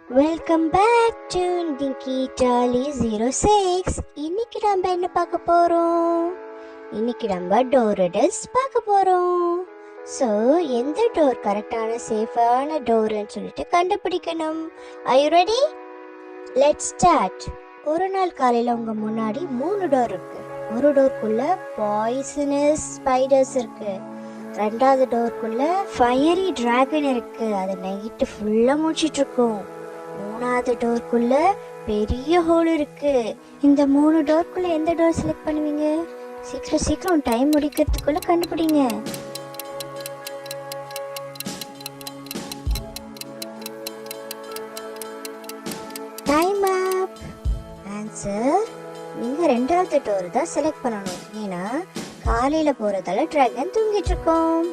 Welcome back to டிங்கி டாலி 06. இன்னைக்கு நம்ம என்ன பார்க்க போறோம்? இன்னைக்கு நம்ம டோர் ரிடல்ஸ் பார்க்க போறோம். ஸோ எந்த டோர் கரெக்டான சேஃபான டோர்னு சொல்லிட்டு கண்டுபிடிக்கணும். Are you ready? Let's start. ஒரு நாள் காலையில உங்க முன்னாடி 3 டோர் இருக்கு. ஒரு டோருக்குள்ள பாய்சனஸ் ஸ்பைடர்ஸ் இருக்கு. ரெண்டாவது டோருக்குள்ள ஃபயரி டிராகன் இருக்கு. அது நைட்டு ஃபுல்லா முடிச்சிட்டு இருக்கும். மூணாவது டோருக்குள்ள பெரிய ஹோல் இருக்கு. இந்த 3 டோருக்குள்ள எந்த டோர் செலக்ட் பண்ணுவீங்க? சீக்கிரம் டைம் முடிக்கிறதுக்குள்ள கண்டுபிடிங்க. Time up. ஆன்சர், நீங்க ரெண்டாவது டோர் தான் செலக்ட் பண்ணணும். ஏன்னா காலையில போறதால டிராகன் தூங்கிட்டு இருக்கோம்.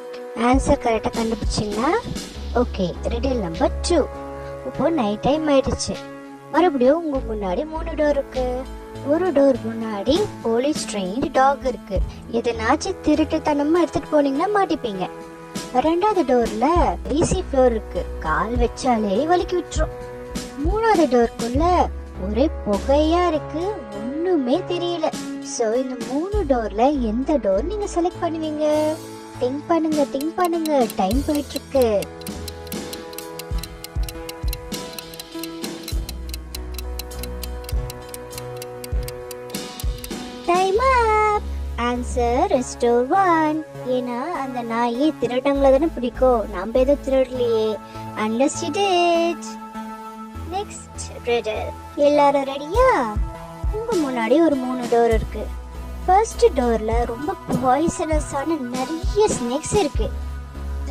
ஆன்சர் கரெக்டா கண்டுபிடிச்சிங்களா? Okay, riddle number 2. இப்போ நைட் டைம் ஆயிடுச்சு. மறுபடியும் உங்க முன்னாடி 3 டோர் இருக்கு. ஒரு டோர் முன்னாடி போலீஸ் ட்ரெயின்ட் டாக் இருக்கு. எதனாச்சும் திருட்டுத்தனமா எடுத்துட்டு போனீங்கன்னா மாட்டிப்பீங்க. ரெண்டாவது டோர்ல ஈஸி ஃப்ளோர் இருக்கு. கால் வச்சாலே வலிக்கி விட்டுரும். மூணாவது டோருக்குள்ள ஒரே புகையா இருக்கு, ஒண்ணுமே தெரியல. சோ இந்த 3 டோர்ல எந்த டோர் நீங்க செலக்ட் பண்ணுவீங்க? திங்க் பண்ணுங்க, டைம் போயிட்டு இருக்கு. Time up. Answer is door 1. ஏன்னா அந்த நாயை திருடங்களை தானே பிடிக்கும், நம்ம எதுவும் திருடலையே. Understood it. Next riddle. எல்லாரும் ரெடியா? உங்க முன்னாடி ஒரு 3 டோர் இருக்கு. ஃபர்ஸ்ட் டோர்ல ரொம்ப பாய்சனஸான நிறைய ஸ்னேக்ஸ் இருக்கு.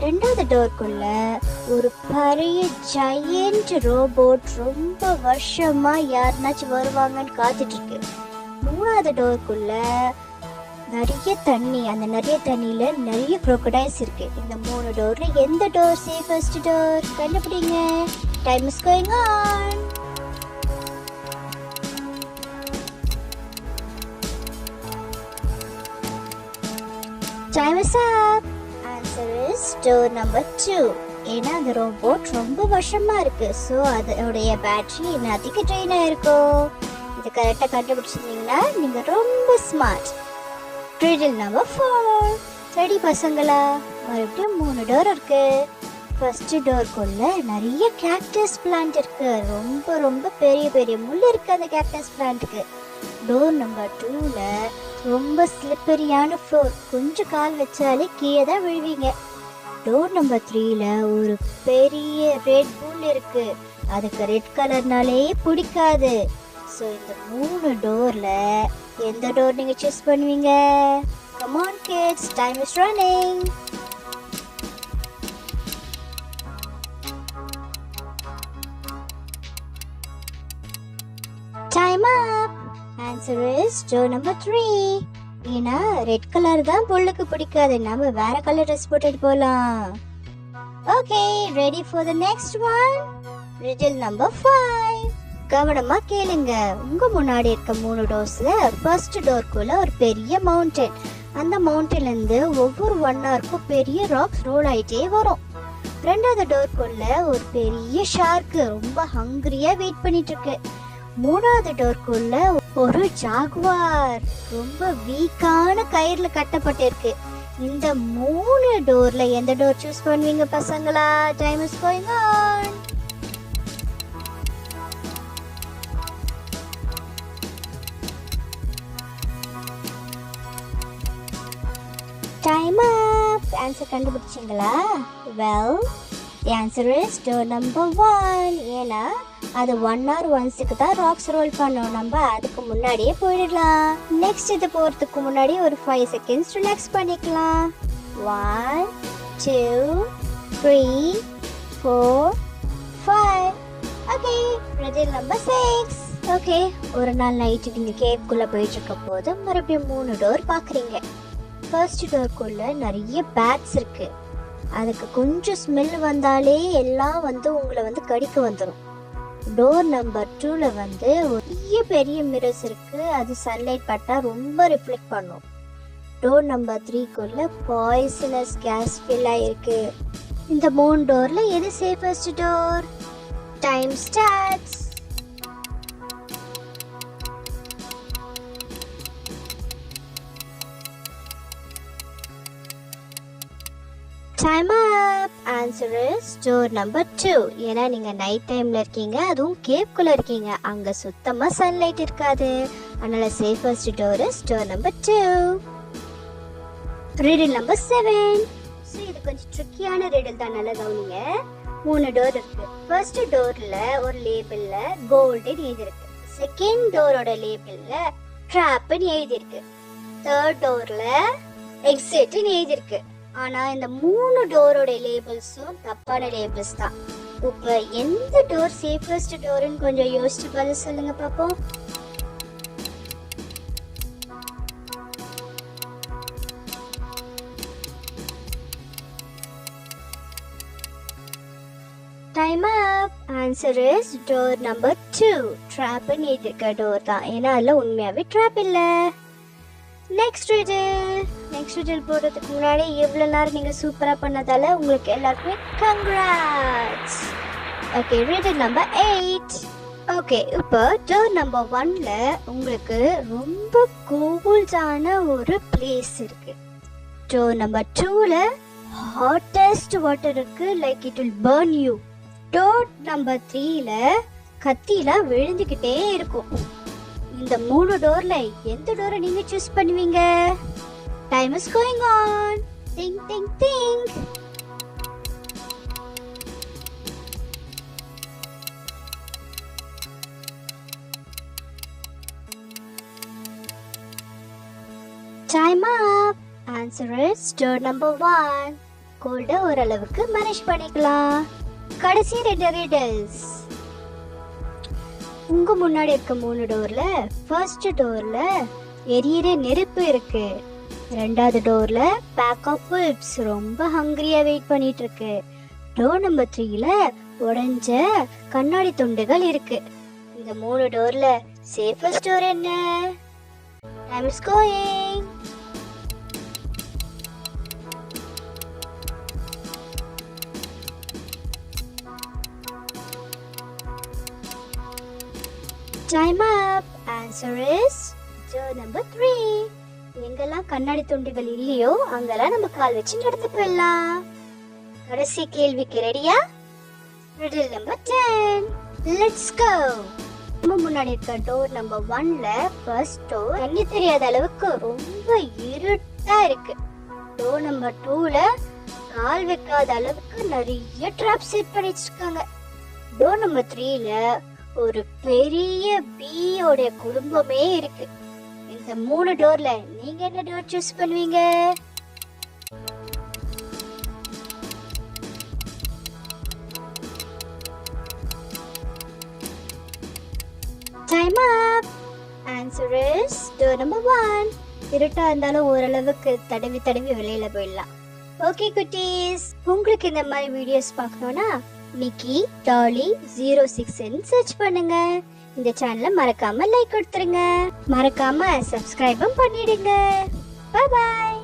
ரெண்டாவது டோருக்குள்ள ஒரு பெரிய ஜெயண்ட் ரோபோட் ரொம்ப வருஷமா யாருனாச்சும் வருவாங்கன்னு காத்துட்டு இருக்கு. மூணாவது டோருக்குள்ள நிறைய தண்ணி, அந்த நிறைய தண்ணியில நிறைய crocodiles இருக்கு. இந்த 3 டோர்ல எந்த டோர் சேஃபஸ்ட் டோர்? கண்டுபிடிங்க. Time is going on. Time is up. Answer is door number 2. ஏன்னா அந்த ரோபோட் ரொம்ப வருஷமா இருக்கு. ஸோ அதோடைய பேட்டரி இன்னத்துக்கு ட்ரெயின் ஆயிருக்கும். இது கரெக்டா கண்டுபிடிச்சிருந்தீங்கன்னா நீங்க ரொம்ப ஸ்மார்ட். Riddle number 4. ரெடி பசங்களா? மறுபடியும் 3 டோர் இருக்கு. ஃபர்ஸ்ட் டோருக்குள்ள நிறைய கேக்டஸ் பிளான்ட் இருக்கு. ரொம்ப பெரிய முள் இருக்கு அந்த கேக்டஸ் பிளான்ட்டுக்கு. டோர் நம்பர் 2ல ரொம்ப ஸ்லிப்பரியான ஃப்ளோர், கொஞ்சம் கால் வச்சாலே கீழே தான் விழுவீங்க. டோர் நம்பர் 3ல ஒரு பெரிய ரெட் புல் இருக்கு. அதுக்கு ரெட் கலர்னாலே பிடிக்காது. ஸோ இந்த 3 டோர்ல எந்த டோர் நீங்க சூஸ் பண்ணுவீங்க? Come on kids, time is running. Time up. Answer is door number 3. ஏன்னா ரெட் கலர் தான் புல்லுக்கு பிடிக்காது, நம்ம வேற கலர் ட்ரெஸ் போட்டுட்டு போலாம். Okay, ready for the next one. Riddle number 5. கவனமா கேளுங்க. உங்க முன்னாடி இருக்க 3 டோர்ஸ்ல ஃபர்ஸ்ட் டோர்க்குள்ள ஒரு பெரிய மவுண்டன். அந்த மவுண்டன்ல இருந்து ஒவ்வொரு 1 ஹவருக்கும் பெரிய ராக்ஸ் ரோல் ஆயிட்டே வரும். ரெண்டாவது டோர்க்குள்ள ஒரு பெரிய ஷார்க் ரொம்ப ஹங்கிரியா வெயிட் பண்ணிட்டு இருக்கு. மூணாவது டோர்க்குள்ள ஒரு ஜாகுவார் ரொம்ப வீக்கான கயிறுல கட்டப்பட்டிருக்கு. இந்த 3 டோர்ல எந்த டோர் சூஸ் பண்ணுவீங்க பசங்களா? Time is going on. Time up. Answer கண்டுபிடிச்சிங்களா? Well, the answer is door number 1. ஏன்னா அது 1 hour ஒன்ஸுக்கு தான் ராக்ஸ் ரோல் பண்ணோம். நம்ம அதுக்கு முன்னாடியே போயிடலாம். நெக்ஸ்ட் இது போகிறதுக்கு முன்னாடி ஒரு 5 seconds ரிலாக்ஸ் பண்ணிக்கலாம். 1 2 3 4 5. Okay, riddle number 6. ஓகே, ஒரு நாள் நைட்டு நீங்கள் கேப்குள்ளே போயிட்டு இருக்க போது மறுபடியும் 3 டோர் பார்க்குறீங்க. ஃபர்ஸ்ட் டோருக்குள்ள நிறைய பேட்ஸ் இருக்கு. அதுக்கு கொஞ்சம் ஸ்மெல் வந்தாலே எல்லாம் உங்களை கடிக்க வந்துடும். டோர் நம்பர் 2ல பெரிய மிரர்ஸ் இருக்கு. அது சன்லைட் பட்டா ரொம்ப ரிஃப்ளெக்ட் பண்ணும். டோர் நம்பர் 3க்குள்ள பாய்சனஸ் கேஸ் ஃபில் ஆயிருக்கு. இந்த 3 டோர்ல எது safest door? Time starts. Time up. Answer is door number 2. ஏன்னா நீங்க நைட் டைம்ல இருக்கீங்க, அதுவும் கேவ்க்குள்ள இருக்கீங்க, அங்க சுத்தமா சன்லைட் இருக்காது. அதனால safest door is door number 2. riddle number 7. So இது கொஞ்சம் ட்ரிக்கியான riddle தான், நல்லா கவனிங்க. 3 டோர் இருக்கு. ஃபர்ஸ்ட் டோர்ல ஒரு லேபிள்ல கோல்டன் எழுதிருக்கு. செகண்ட் டோரோட லேபிள்ல ட்ராப்னு எழுதிருக்கு. தேர்ட் டோர்ல எக்ஸிட்னு எழுதிருக்கு. ஆனா இந்த 3 டோரோட லேபிள்ஸும் தப்பான லேபிள்ஸ் தான். இப்ப எந்த டோர் சேஃபஸ்ட் டோர்னு கொஞ்சம் யோசிச்சு பதில் சொல்லுங்க பாப்போம். Time up. Answer is door number 2. Trap னு எழுதிருக்க டோர் தான். ஏன்னா அதுல உண்மையாவே ட்ராப் இல்ல. நெக்ஸ்ட் riddle போடுறதுக்கு முன்னாடி எவ்வளவு நேரம் நீங்க சூப்பரா பண்ணதால உங்களுக்கு எல்லாருக்குமே congrats. Okay, riddle number 8. Okay, இப்போ டோர் நம்பர் 1ல உங்களுக்கு ரொம்ப கோல்டான ஒரு பிளேஸ் இருக்கு. டோர் நம்பர் 2ல ஹாட்டஸ்ட் வாட்டர் இருக்கு, like it will burn you. Door number 3ல கத்திலாம் விழுந்துகிட்டே இருக்கும். இந்த 3 டோர்ல எந்த டோரை நீங்க சூஸ் பண்ணுவீங்க? Time is going on. Think think think. Time up. Answer is door number 1. Cold ஓரளவுக்கு மேனேஜ் பண்ணிக்கலாம். கடைசி 2 riddles. உங்க முன்னாடி இருக்க 3 டோர்ல ஃபர்ஸ்ட் டோர்ல எரியற நெருப்பு இருக்கு. ரெண்டாவது டோர்ல பேக் ஆஃப் wolves ரொம்ப ஹங்கிரியா வெயிட் பண்ணிட்டு இருக்கு. டோர் நம்பர் 3ல உடைஞ்ச கண்ணாடி துண்டுகள் இருக்கு. இந்த 3 டோர்ல சேஃபஸ்ட் டோர் என்ன? Time is going. Time up. Answer is door number 3. எங்கெல்லாம் கண்ணாடி துண்டுகள் இல்லையோ அங்கெல்லாம் நம்ம கால் வச்சு நடந்து போயிடலாம். கடைசி கேள்விக்கு ரெடியா? riddle number 10. Let's go. நம்ம முன்னாடி இருக்க டோர் நம்பர் 1ல ஃபர்ஸ்ட் டோர் தண்ணி தெரியாத அளவுக்கு ரொம்ப இருட்டா இருக்கு. டோர் நம்பர் 2ல கால் வைக்காத அளவுக்கு நிறைய ட்ராப் செட் பண்ணி வச்சிருக்காங்க. டோர் நம்பர் 3ல ஒரு பெரிய பீயோட குடும்பமே இருக்கு. இந்த 3 டோர்ல நீங்க என்ன டோர் சூஸ் பண்ணுவீங்க? Time up. Answer is door number 1. இருட்டா இருந்தாலும் ஓரளவுக்கு தடவி தடவி வெளியில போயிடலாம். ஓகே குட்டீஸ், உங்களுக்கு இந்த மாதிரி வீடியோஸ் பார்க்கணும்னா நிக்கி டாலி 06 சர்ச் பண்ணுங்க. இந்த சேனலை மறக்காம லைக் கொடுத்துருங்க. மறக்காம சப்ஸ்கிரைபும் பண்ணிடுங்க. Bye by.